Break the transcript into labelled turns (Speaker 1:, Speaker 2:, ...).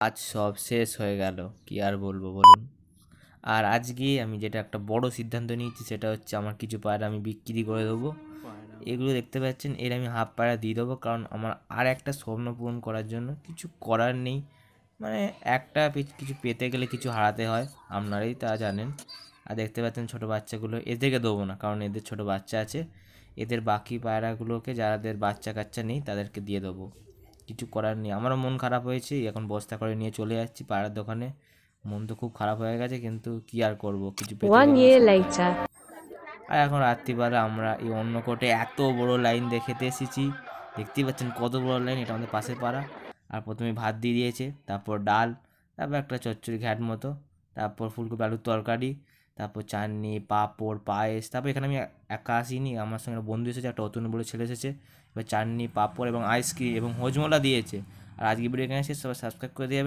Speaker 1: আজ সব শেষ হয়ে গেল, কি আর বলবো বলুন। আর আজকে আমি যেটা একটা বড় সিদ্ধান্ত নিয়েছি সেটা হচ্ছে আমার কিছু পায়রা আমি বিক্রি করে দেবো। এগুলো দেখতে পাচ্ছেন, এর আমি হাফ পায়রা দিয়ে দেবো, কারণ আমার আর একটা স্বপ্ন পূরণ করার জন্য কিছু করার নেই। মানে একটা কিছু পেতে গেলে কিছু হারাতে হয়, আপনারাই তা জানেন। আর দেখতে পাচ্ছেন ছোটো বাচ্চাগুলো, এদেরকে দেবো না, কারণ এদের ছোটো বাচ্চা আছে। এদের বাকি পায়রাগুলোকে, যাদের বাচ্চা কাচ্চা নেই তাদেরকে দিয়ে দেবো। কিছু করার নেই, আমারও মন খারাপ হয়েছে, এখন বস্তা করে নিয়ে চলে যাচ্ছি পাড়ার দোকানে। মন তো খুব খারাপ হয়ে গেছে, কিন্তু কি আর করব, কিছু পেতে
Speaker 2: One
Speaker 1: গেলে
Speaker 2: year
Speaker 1: ছেড়ে দিতে
Speaker 2: later.
Speaker 1: হয়। আর এখন রাত্রিবেলা আমরা এই অন্য কোটে এত বড় লাইন দেখেতে এসেছি। দেখতেই পাচ্ছেন কত বড় লাইন, এটা আমাদের পাশের পাড়া। আর প্রথমে ভাত দিয়ে দিয়েছে, তারপর ডাল, তারপর একটা চচ্চড়ি ঘ্যাট মতো, তারপর ফুলকপি আলুর তরকারি, তারপর চাটনি, পাঁপড়, পায়েস। তারপর এখানে আমি একা আসিনি, আমার সঙ্গে একটা বন্ধু এসেছে, একটা অতনু বলে ছেলে এসেছে। এবার চাটনি, পাঁপড় এবং আইসক্রিম এবং হজমোলা দিয়েছে। আর আজকে ভিডিও এখানে শেষ, সবাই সাবস্ক্রাইব করে দিয়ে যাবেন।